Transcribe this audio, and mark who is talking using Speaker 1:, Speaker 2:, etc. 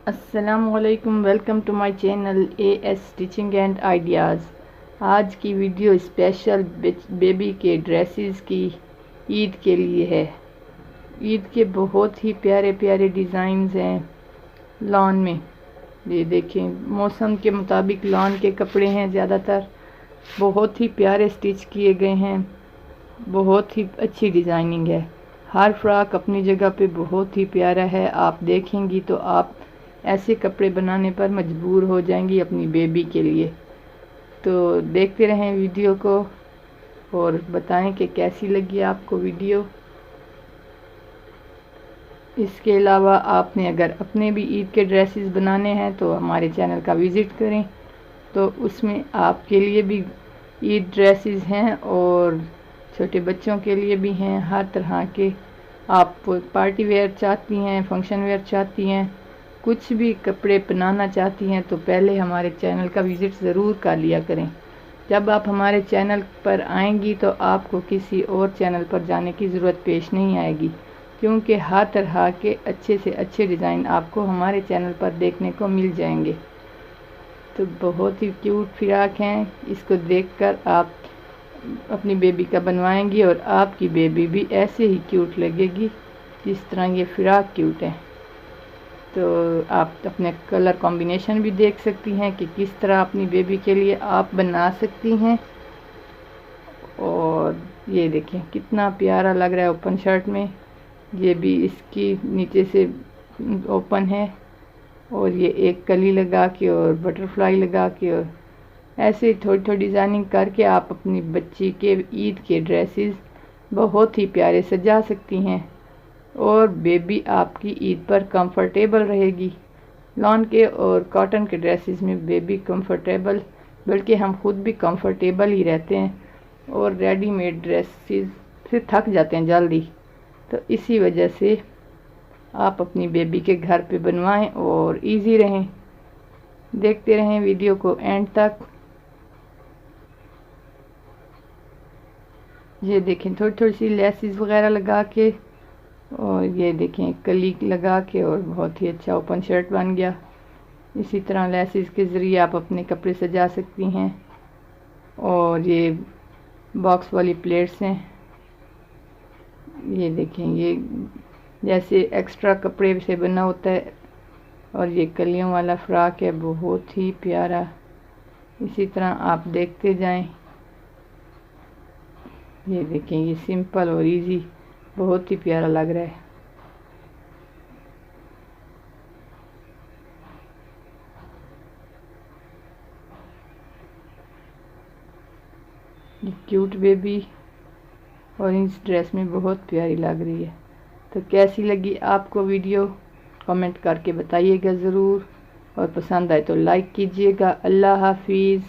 Speaker 1: अस्सलामुअलैकुम, welcome to my channel AS stitching and ideas. आज की वीडियो स्पेशल बेबी के ड्रेसेस की ईद के लिए है। ईद के बहुत ही प्यारे प्यारे डिज़ाइंस हैं लॉन में। ये देखें, मौसम के मुताबिक लॉन के कपड़े हैं ज़्यादातर। बहुत ही प्यारे स्टिच किए गए हैं, बहुत ही अच्छी डिज़ाइनिंग है। हर फ्रॉक अपनी जगह पे बहुत ही प्यारा है। आप देखेंगी तो आप ऐसे कपड़े बनाने पर मजबूर हो जाएंगी अपनी बेबी के लिए। तो देखते रहें वीडियो को और बताएं कि कैसी लगी आपको वीडियो। इसके अलावा आपने अगर अपने भी ईद के ड्रेसेस बनाने हैं तो हमारे चैनल का विज़िट करें, तो उसमें आपके लिए भी ईद ड्रेसेस हैं और छोटे बच्चों के लिए भी हैं। हर तरह के आप पार्टी वेयर चाहती हैं, फंक्शन वेयर चाहती हैं, कुछ भी कपड़े बनाना चाहती हैं तो पहले हमारे चैनल का विज़िट ज़रूर कर लिया करें। जब आप हमारे चैनल पर आएंगी तो आपको किसी और चैनल पर जाने की ज़रूरत पेश नहीं आएगी, क्योंकि हर तरह के अच्छे से अच्छे डिज़ाइन आपको हमारे चैनल पर देखने को मिल जाएंगे। तो बहुत ही क्यूट फ्रॉक हैं, इसको देखकर आप अपनी बेबी का बनवाएंगी और आपकी बेबी भी ऐसे ही क्यूट लगेगी जिस तरह ये फ्रॉक क्यूट है। तो आप अपने कलर कॉम्बिनेशन भी देख सकती हैं कि किस तरह अपनी बेबी के लिए आप बना सकती हैं। और ये देखें कितना प्यारा लग रहा है ओपन शर्ट में। ये भी इसकी नीचे से ओपन है और ये एक कली लगा के और बटरफ्लाई लगा के और ऐसे थोड़ी थोड़ी डिज़ाइनिंग करके आप अपनी बच्ची के ईद के ड्रेसेस बहुत ही प्यारे सजा सकती हैं और बेबी आपकी ईद पर कंफर्टेबल रहेगी। लॉन के और कॉटन के ड्रेसेस में बेबी कंफर्टेबल, बल्कि हम खुद भी कंफर्टेबल ही रहते हैं और रेडीमेड ड्रेसेस से थक जाते हैं जल्दी। तो इसी वजह से आप अपनी बेबी के घर पे बनवाएं और इजी रहें। देखते रहें वीडियो को एंड तक। ये देखें थोड़ी थोड़ी सी लेसेस वगैरह लगा के और ये देखें कली लगा के और बहुत ही अच्छा ओपन शर्ट बन गया। इसी तरह लेसेस के ज़रिए आप अपने कपड़े सजा सकती हैं। और ये बॉक्स वाली प्लेट्स हैं, ये देखें, ये जैसे एक्स्ट्रा कपड़े से बना होता है। और ये कलियों वाला फ्रॉक है, बहुत ही प्यारा। इसी तरह आप देखते जाएं। ये देखें, ये सिंपल और इजी बहुत ही प्यारा लग रहा है। ये क्यूट बेबी ऑरेंज ड्रेस में बहुत प्यारी लग रही है। तो कैसी लगी आपको वीडियो कमेंट करके बताइएगा ज़रूर, और पसंद आए तो लाइक कीजिएगा। अल्लाह हाफिज़।